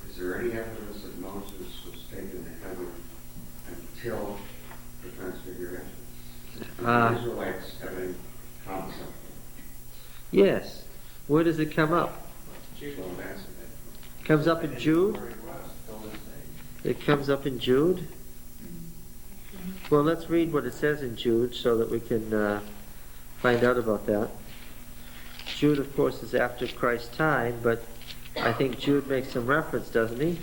Is there any evidence that Moses was taken to heaven until the transfiguration? The Israelites have any concept? Yes. Where does it come up? Don't answer It comes up in Jude? that. Where he was, till this day. It comes up in Jude? Well, let's read what it says in Jude so that we can find out about that. Jude, of course, is after Christ's time, but I think Jude makes some reference, doesn't he?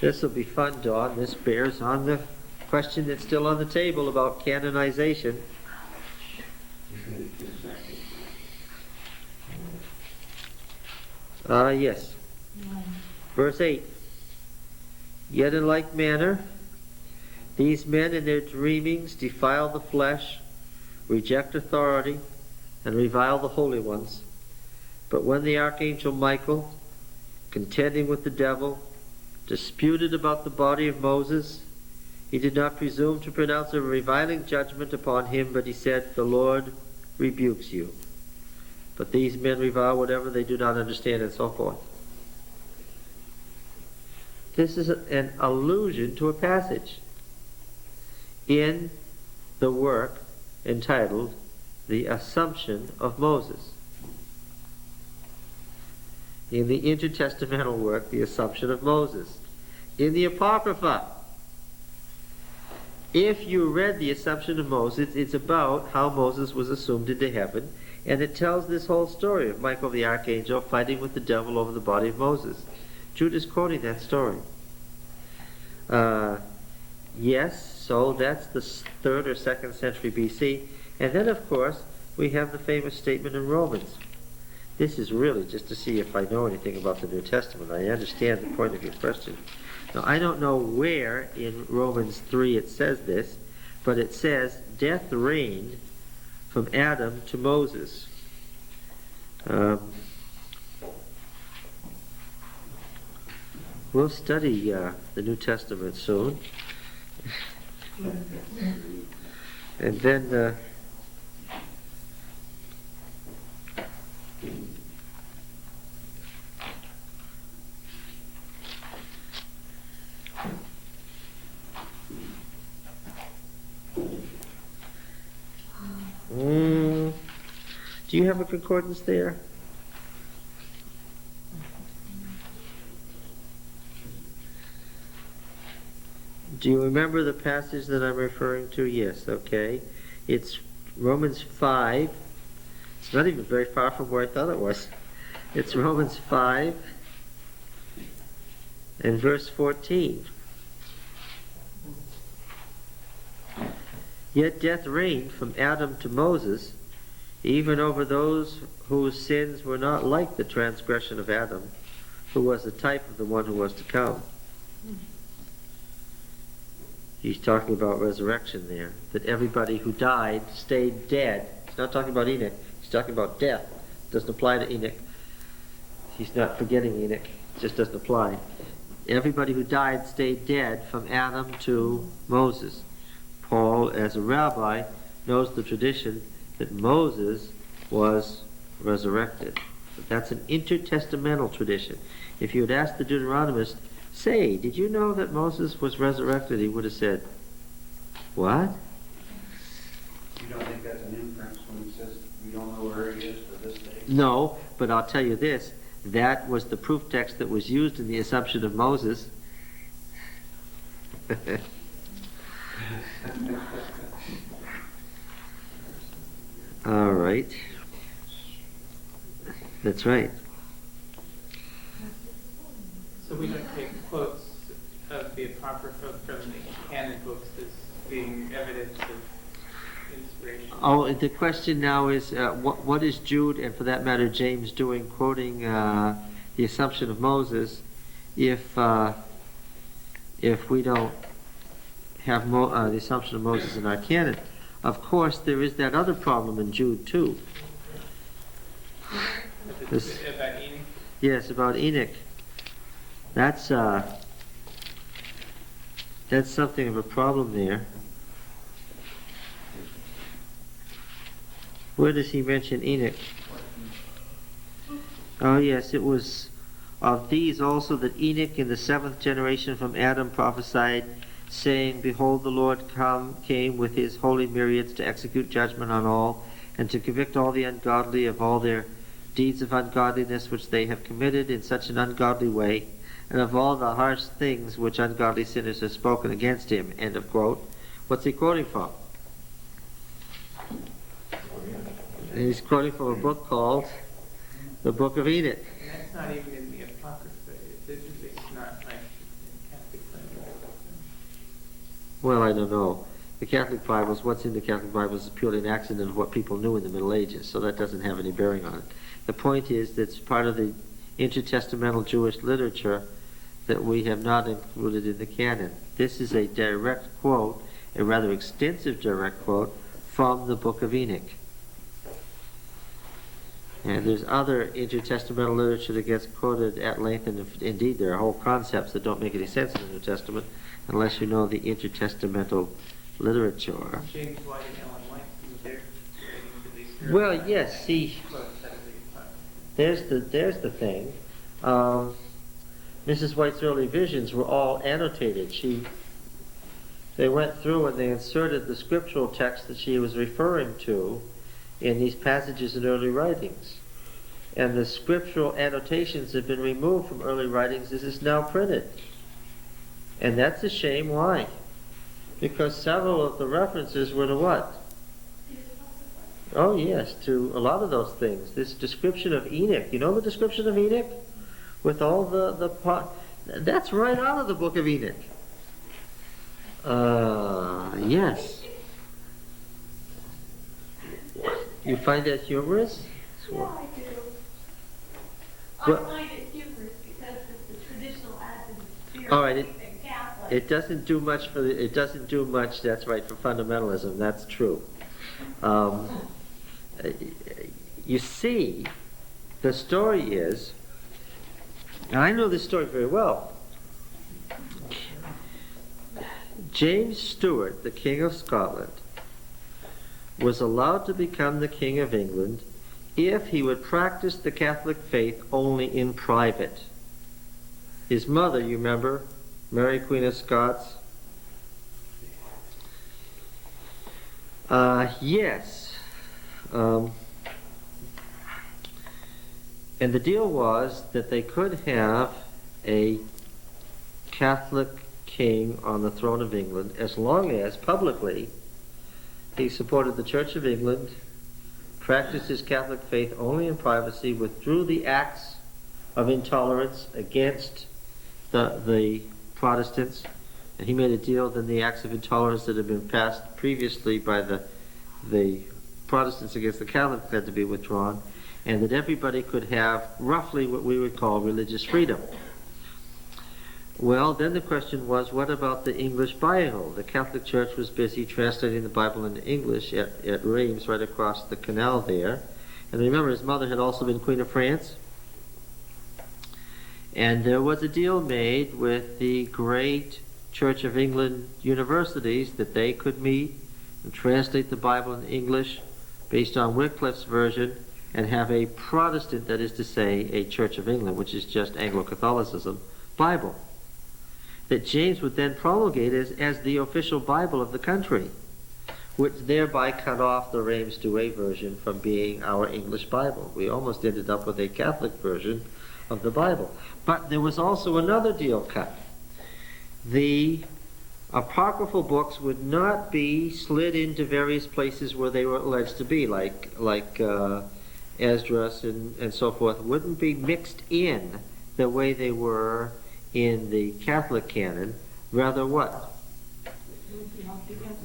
This will be fun, Dawn. This bears on the question that's still on the table about canonization. Yes. Verse 8. Yet in like manner, these men in their dreamings defile the flesh, reject authority, and revile the holy ones. But when the archangel Michael, contending with the devil, disputed about the body of Moses, he did not presume to pronounce a reviling judgment upon him, but he said, "The Lord rebukes you." But these men revile whatever they do not understand, and so forth. This is an allusion to a passage in the work entitled The Assumption of Moses. In the intertestamental work, The Assumption of Moses. In the Apocrypha. If you read The Assumption of Moses, it's about how Moses was assumed into heaven, and it tells this whole story of Michael the archangel fighting with the devil over the body of Moses. Jude is quoting that story. Yes, so that's the 3rd or 2nd century BC. And then, of course, we have the famous statement in Romans. This is really just to see if I know anything about the New Testament. I understand the point of your question. Now, I don't know where in Romans 3 it says this, but it says, death reigned from Adam to Moses. We'll study the New Testament soon. And then do you have a concordance there? Do you remember the passage that I'm referring to? Yes, okay. It's Romans 5. It's not even very far from where I thought it was. It's Romans 5 and verse 14. Yet death reigned from Adam to Moses, even over those whose sins were not like the transgression of Adam, who was the type of the one who was to come. He's talking about resurrection there, that everybody who died stayed dead. He's not talking about Enoch. He's talking about death. It doesn't apply to Enoch. He's not forgetting Enoch. It just doesn't apply. Everybody who died stayed dead from Adam to Moses. Paul, as a rabbi, knows the tradition that Moses was resurrected. But that's an intertestamental tradition. If you had asked the Deuteronomist, say, did you know that Moses was resurrected? He would have said, what? You don't think that's an inference when he says we don't know where he is to this day? No, but I'll tell you this. That was the proof text that was used in the Assumption of Moses. All right. That's right. So we don't take quotes of the Apocrypha from the canon books as being evidence of inspiration. Oh, the question now is, what is Jude, and for that matter James, doing quoting the Assumption of Moses if we don't have the Assumption of Moses in our canon? Of course, there is that other problem in Jude too. About Enoch? Yes, about Enoch. That's something of a problem there. Where does he mention Enoch? Oh yes, it was of these also that Enoch in the 7th generation from Adam prophesied, saying, Behold, the Lord came with his holy myriads to execute judgment on all, and to convict all the ungodly of all their deeds of ungodliness which they have committed in such an ungodly way, and of all the harsh things which ungodly sinners have spoken against him. End of quote. What's he quoting from? He's quoting from a book called the Book of Enoch. And that's not even in the Apocrypha. It's not like in Catholic Bible. Well, I don't know. The Catholic Bibles, what's in the Catholic Bibles is purely an accident of what people knew in the Middle Ages, so that doesn't have any bearing on it. The point is that it's part of the intertestamental Jewish literature that we have not included in the canon. This is a direct quote, a rather extensive direct quote, from the Book of Enoch. And there's other intertestamental literature that gets quoted at length, and indeed there are whole concepts that don't make any sense in the New Testament unless you know the intertestamental literature. James White and Ellen White, they're writing to these Well, yes, see, quotes out of the Apocrypha. there's the thing. Mrs. White's early visions were all annotated. They went through and they inserted the scriptural text that she was referring to in these passages in early writings. And the scriptural annotations have been removed from early writings as is now printed. And that's a shame. Why? Because several of the references were to what? Oh yes, to a lot of those things. This description of Enoch, you know the description of Enoch? With all that's right out of the Book of Enoch. Yes. You find that humorous? Yeah, I do. Well- I find it humorous because it's the traditional Adventist spirit. All right, and Catholic. It doesn't do much for it doesn't do much, that's right, for fundamentalism. That's true. You see, the story is, and I know this story very well. James Stuart, the King of Scotland, was allowed to become the King of England if he would practice the Catholic faith only in private. His mother, you remember, Mary Queen of Scots? Yes. And the deal was that they could have a Catholic king on the throne of England as long as publicly he supported the Church of England, practiced his Catholic faith only in privacy, withdrew the acts of intolerance against the Protestants, and he made a deal that the acts of intolerance that had been passed previously by the Protestants against the Catholics had to be withdrawn, and that everybody could have roughly what we would call religious freedom. Well, then the question was, what about the English Bible? The Catholic Church was busy translating the Bible into English at Reims, right across the canal there. And remember, his mother had also been Queen of France. And there was a deal made with the great Church of England universities that they could meet and translate the Bible in English based on Wycliffe's version and have a Protestant, that is to say, a Church of England, which is just Anglo-Catholicism, Bible, that James would then promulgate as the official Bible of the country, which thereby cut off the Reims Douay version from being our English Bible. We almost ended up with a Catholic version of the Bible. But there was also another deal cut. The apocryphal books would not be slid into various places where they were alleged to be, like Esdras and so forth, wouldn't be mixed in the way they were in the Catholic canon. Rather what?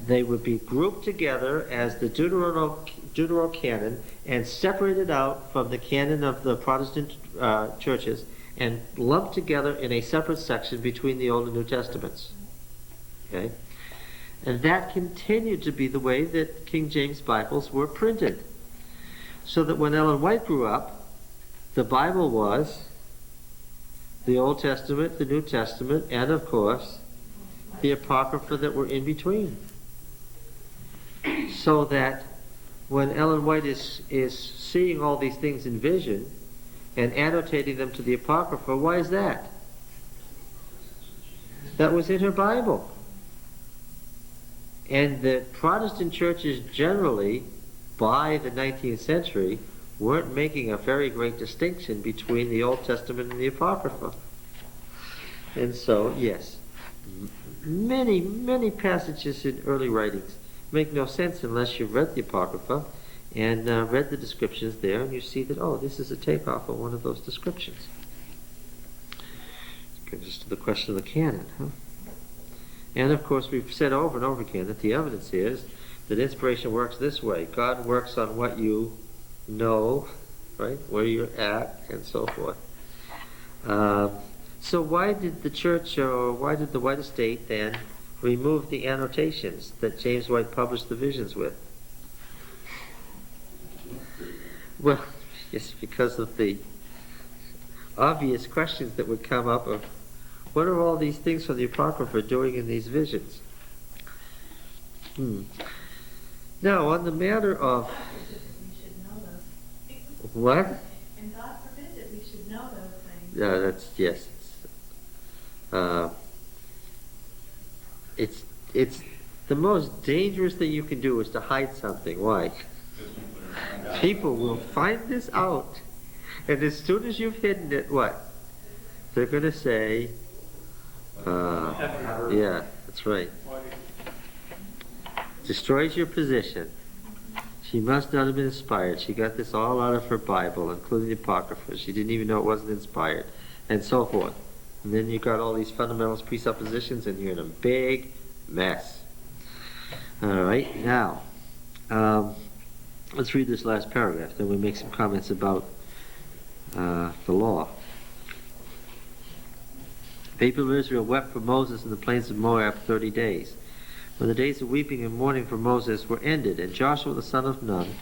They would be grouped together as the Deuterocanon and separated out from the canon of the Protestant churches and lumped together in a separate section between the Old and New Testaments. Okay? And that continued to be the way that King James Bibles were printed. So that when Ellen White grew up, the Bible was the Old Testament, the New Testament, and of course, the Apocrypha that were in between. So that when Ellen White is seeing all these things in vision, and annotating them to the Apocrypha. Why is that? That was in her Bible. And the Protestant churches generally, by the 19th century, weren't making a very great distinction between the Old Testament and the Apocrypha. And so, yes, many, many passages in early writings make no sense unless you've read the Apocrypha and read the descriptions there, and you see that, oh, this is a takeoff of one of those descriptions. Brings us to the question of the canon, huh? And of course, we've said over and over again that the evidence is that inspiration works this way. God works on what you know, right, where you're at, and so forth. So why did the church, or why did the White Estate then remove the annotations that James White published the visions with? Well, yes, because of the obvious questions that would come up of what are all these things from the Apocrypha doing in these visions? Now, on the matter of... We should know those. What? And God forbid that we should know those things. Yeah, that's, yes. It's the most dangerous thing you can do is to hide something. Why? People will find this out, and as soon as you've hidden it, what? They're going to say, yeah, that's right. Destroys your position. She must not have been inspired. She got this all out of her Bible, including the Apocrypha. She didn't even know it wasn't inspired, and so forth. And then you got all these fundamentalist presuppositions, and you're in a big mess. All right, now, let's read this last paragraph. Then we make some comments about the law. The people of Israel wept for Moses in the plains of Moab 30 days. When the days of weeping and mourning for Moses were ended, and Joshua the son of Nun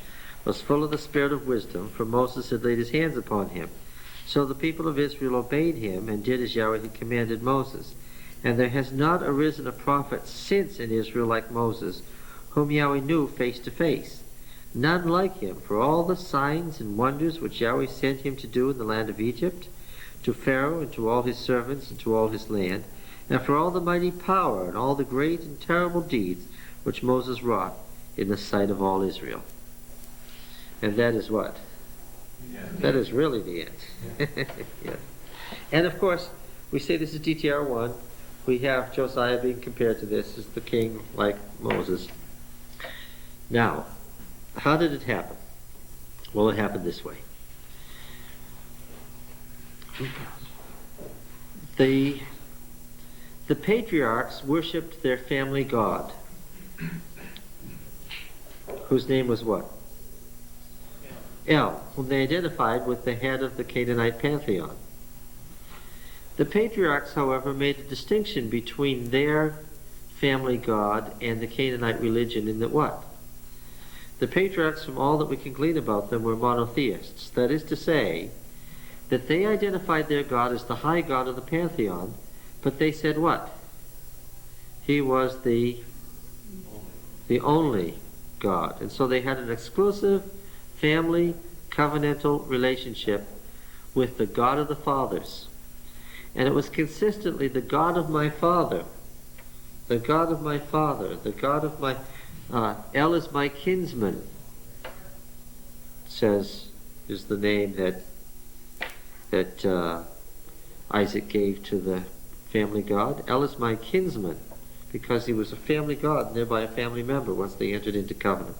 was full of the spirit of wisdom, for Moses had laid his hands upon him. So the people of Israel obeyed him, and did as Yahweh had commanded Moses. And there has not arisen a prophet since in Israel like Moses, whom Yahweh knew face to face. None like him, for all the signs and wonders which Yahweh sent him to do in the land of Egypt, to Pharaoh and to all his servants and to all his land, and for all the mighty power and all the great and terrible deeds which Moses wrought in the sight of all Israel. And that is what? Yeah. That is really the end. Yeah. And of course, we say this is DTR 1. We have Josiah being compared to this as the king like Moses. Now, how did it happen? Well, it happened this way. The patriarchs worshipped their family god, whose name was what? El, whom they identified with the head of the Canaanite pantheon. The patriarchs, however, made a distinction between their family god and the Canaanite religion in that what? The patriarchs, from all that we can glean about them, were monotheists. That is to say, that they identified their god as the high god of the pantheon, but they said what? He was the only God. And so they had an exclusive family covenantal relationship with the God of the fathers. And it was consistently the God of my father, the God of my father, the God of my... El is my kinsman, is the name that Isaac gave to the family god. El is my kinsman, because he was a family god and thereby a family member once they entered into covenant.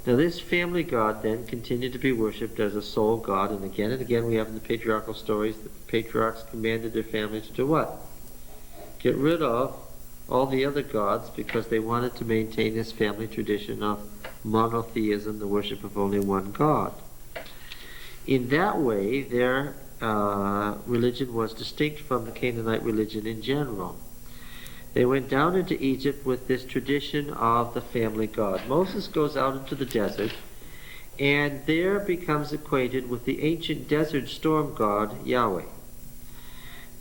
Now this family god then continued to be worshipped as a sole god, and again we have in the patriarchal stories that the patriarchs commanded their family to do what? Get rid of all the other gods, because they wanted to maintain this family tradition of monotheism, the worship of only one god. In that way, their religion was distinct from the Canaanite religion in general. They went down into Egypt with this tradition of the family god. Moses goes out into the desert, and there becomes acquainted with the ancient desert storm god, Yahweh.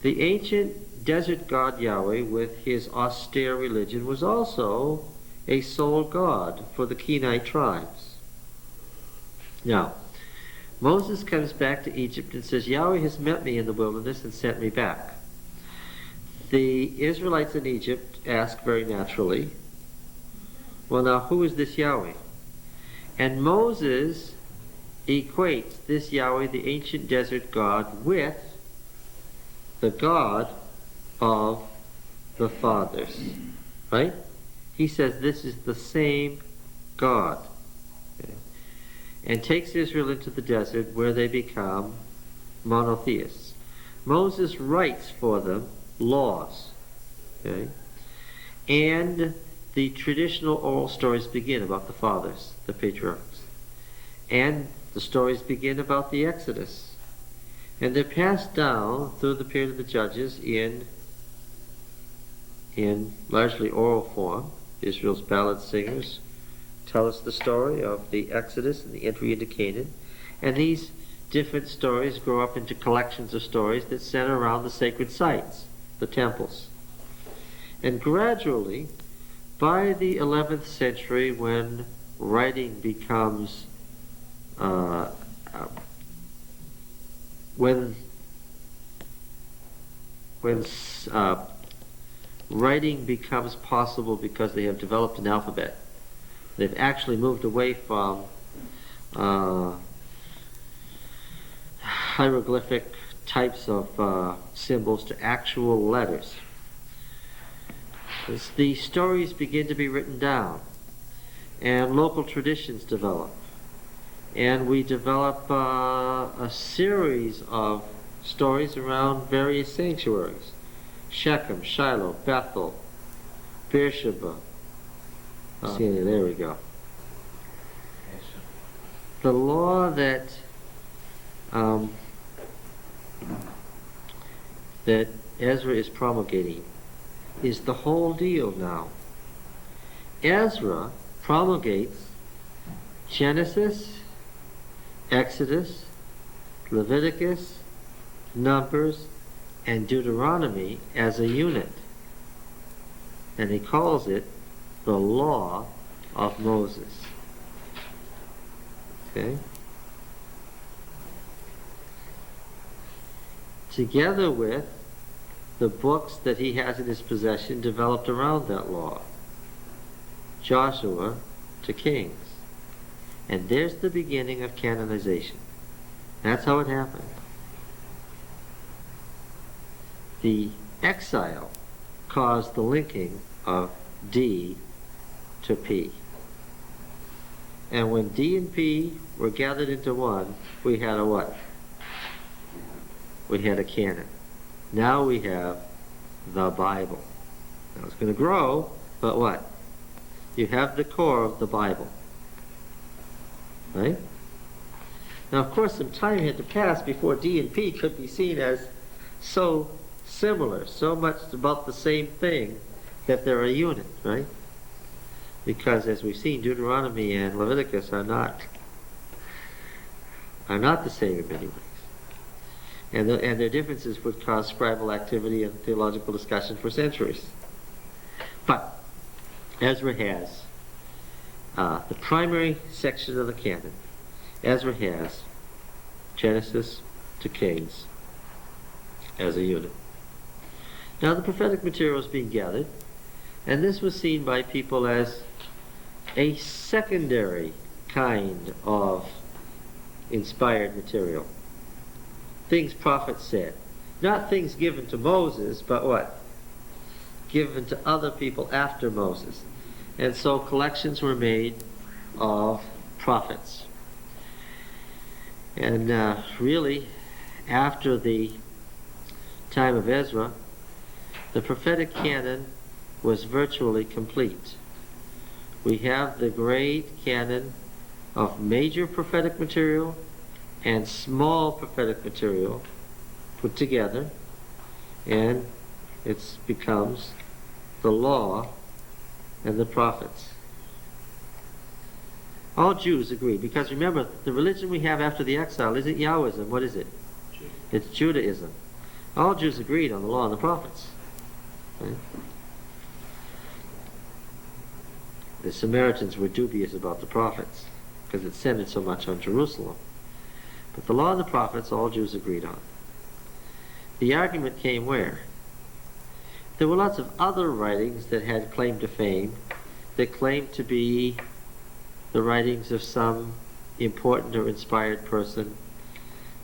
The ancient desert god Yahweh, with his austere religion, was also a sole god for the Kenite tribes. Now, Moses comes back to Egypt and says, Yahweh has met me in the wilderness and sent me back. The Israelites in Egypt ask very naturally, well, now, who is this Yahweh? And Moses equates this Yahweh, the ancient desert God, with the God of the fathers. Right? He says this is the same God. Okay? And takes Israel into the desert where they become monotheists. Moses writes for them laws. Okay? And the traditional oral stories begin about the fathers, the patriarchs. And the stories begin about the Exodus. And they're passed down through the period of the judges in largely oral form. Israel's ballad singers tell us the story of the Exodus and the entry into Canaan. And these different stories grow up into collections of stories that center around the sacred sites, the temples. And gradually, by the 11th century, when writing becomes writing becomes possible because they have developed an alphabet. They've actually moved away from hieroglyphic types of symbols to actual letters. As the stories begin to be written down, and local traditions develop, and we develop a series of stories around various sanctuaries: Shechem, Shiloh, Bethel, Beersheba. There we go. The law that Ezra is promulgating is the whole deal now. Ezra promulgates Genesis, Exodus, Leviticus, Numbers, and Deuteronomy as a unit. And he calls it the law of Moses. Okay? Together with the books that he has in his possession developed around that law. Joshua to Kings. And there's the beginning of canonization. That's how it happened. The exile caused the linking of D to P. And when D and P were gathered into one, we had a what? We had a canon. Now we have the Bible. Now it's going to grow, but what? You have the core of the Bible. Right? Now, of course, some time had to pass before D and P could be seen as so similar, so much about the same thing, that they're a unit, right? Because, as we've seen, Deuteronomy and Leviticus are not the same in many ways. And their differences would cause scribal activity and theological discussion for centuries. But Ezra has the primary section of the canon. Ezra has Genesis to Kings as a unit. Now the prophetic material is being gathered, and this was seen by people as a secondary kind of inspired material. Things prophets said. Not things given to Moses, but what? Given to other people after Moses. And so collections were made of prophets. And really, after the time of Ezra, the prophetic canon was virtually complete. We have the great canon of major prophetic material and small prophetic material put together, and it becomes the law and the prophets. All Jews agree, because remember, the religion we have after the exile isn't Yahwism. What is it? It's Judaism. All Jews agreed on the law and the prophets. Right? The Samaritans were dubious about the prophets because it centered so much on Jerusalem. But the law and the prophets, all Jews agreed on. The argument came where? There were lots of other writings that had claim to fame, that claimed to be the writings of some important or inspired person.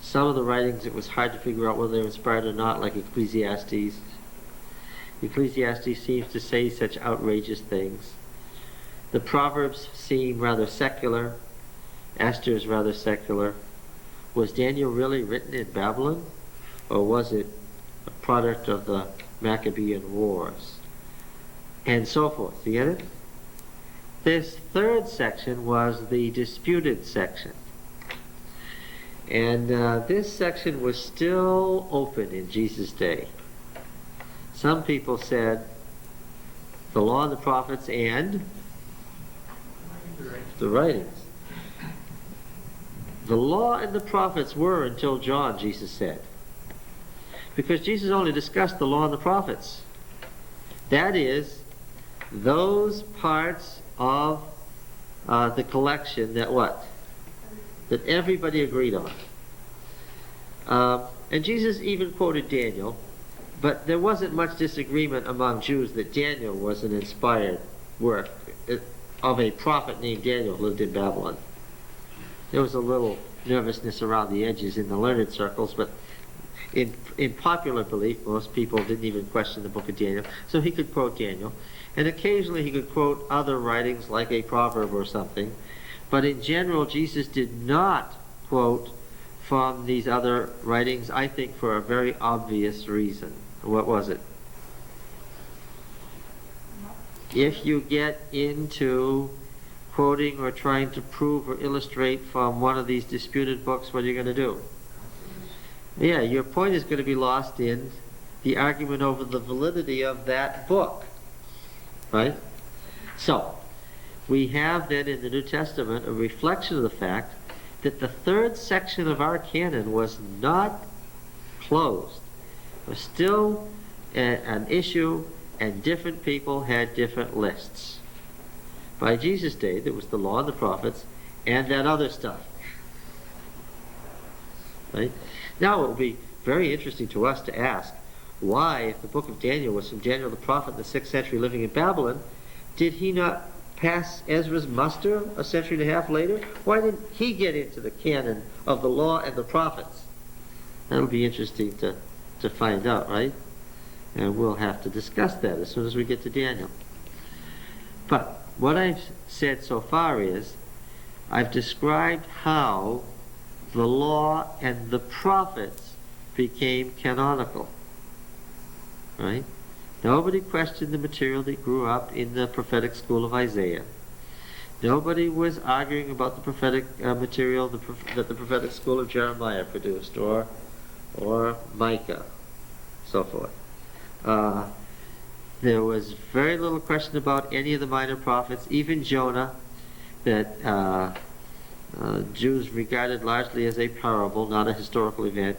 Some of the writings, it was hard to figure out whether they were inspired or not, like Ecclesiastes. Ecclesiastes seems to say such outrageous things. The Proverbs seem rather secular. Esther is rather secular. Was Daniel really written in Babylon? Or was it a product of the Maccabean Wars? And so forth. You get it? This third section was the disputed section. And this section was still open in Jesus' day. Some people said the law and the prophets and the writings. The law and the prophets were until John, Jesus said. Because Jesus only discussed the law and the prophets. That is, those parts of the collection that what? That everybody agreed on. And Jesus even quoted Daniel, but there wasn't much disagreement among Jews that Daniel was an inspired work of a prophet named Daniel who lived in Babylon. There was a little nervousness around the edges in the learned circles, but in popular belief, most people didn't even question the book of Daniel, so he could quote Daniel. And occasionally he could quote other writings like a proverb or something, but in general Jesus did not quote from these other writings, I think for a very obvious reason. What was it? If you get into quoting or trying to prove or illustrate from one of these disputed books, what are you going to do? Yeah, your point is going to be lost in the argument over the validity of that book. Right? So, we have then in the New Testament a reflection of the fact that the third section of our canon was not closed. It was still an issue, and different people had different lists. By Jesus' day, there was the law and the prophets and that other stuff. Right? Now it will be very interesting to us to ask, why, if the book of Daniel was from Daniel the prophet in the 6th century living in Babylon, did he not pass Ezra's muster a century and a half later? Why didn't he get into the canon of the law and the prophets? That'll be interesting to find out, right? And we'll have to discuss that as soon as we get to Daniel. But what I've said so far is, I've described how the law and the prophets became canonical. Right? Nobody questioned the material that grew up in the prophetic school of Isaiah. Nobody was arguing about the prophetic material that the prophetic school of Jeremiah produced, or Micah, so forth. There was very little question about any of the minor prophets, even Jonah, that Jews regarded largely as a parable, not a historical event,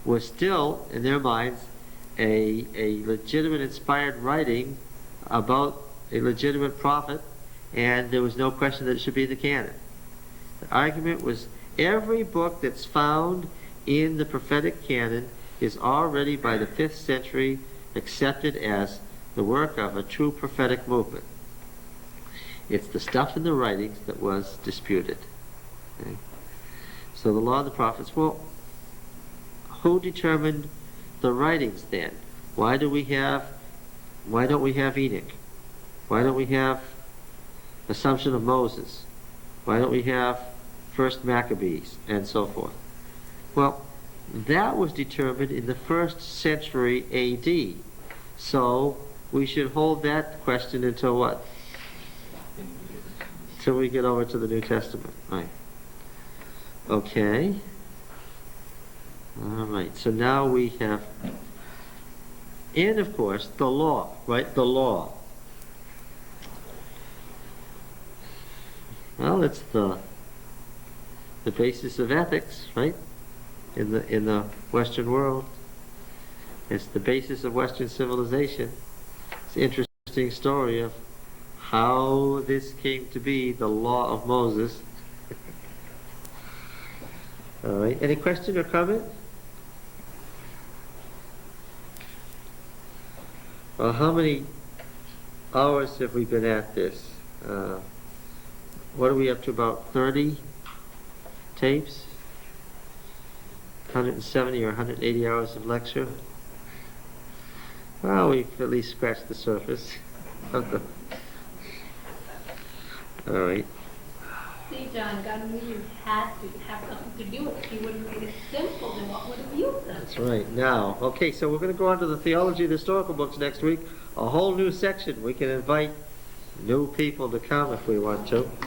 was still, in their minds, a legitimate inspired writing about a legitimate prophet, and there was no question that it should be in the canon. The argument was every book that's found in the prophetic canon is already by the 5th century accepted as the work of a true prophetic movement. It's the stuff in the writings that was disputed. Okay? So the law of the prophets, well, who determined the writings then? Why don't we have Enoch? Why don't we have Assumption of Moses? Why don't we have First Maccabees and so forth? Well, that was determined in the 1st century AD. So we should hold that question until what? Until we get over to the New Testament. Right. Okay. All right. So now we have, and of course, the law, right? The law. Well, it's the basis of ethics, right? In the Western world. It's the basis of Western civilization. It's an interesting story of how this came to be the law of Moses. All right, any question or comment? Well, how many hours have we been at this? What are we up to, about 30 tapes? 170 or 180 hours of lecture? Well, we've at least scratched the surface. All right. See, John, God knew you had to have something to do with it. He would have made it simple, then what would have you done? That's right. Now, okay, so we're going to go on to the theology of the historical books next week. A whole new section. We can invite new people to come if we want to.